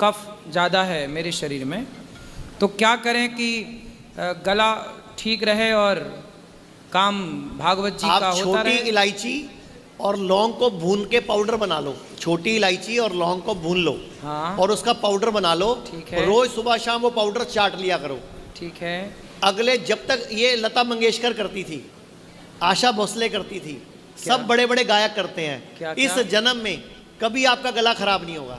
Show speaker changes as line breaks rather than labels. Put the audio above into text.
कफ ज़्यादा है मेरे शरीर में, तो क्या करें कि गला ठीक रहे और काम भागवत जी का
आप
होता
छोटी
रहे?
इलायची और लौंग को भून के पाउडर बना लो। छोटी इलायची और लौंग को भून लो,
हाँ,
और उसका पाउडर बना लो।
ठीक है।
रोज सुबह शाम वो पाउडर चाट लिया करो।
ठीक है।
अगले, जब तक ये लता मंगेशकर करती थी, आशा भोसले करती थी,
क्या?
सब बड़े बड़े गायक करते हैं,
क्या,
इस
क्या?
जन्म में कभी आपका गला खराब नहीं होगा।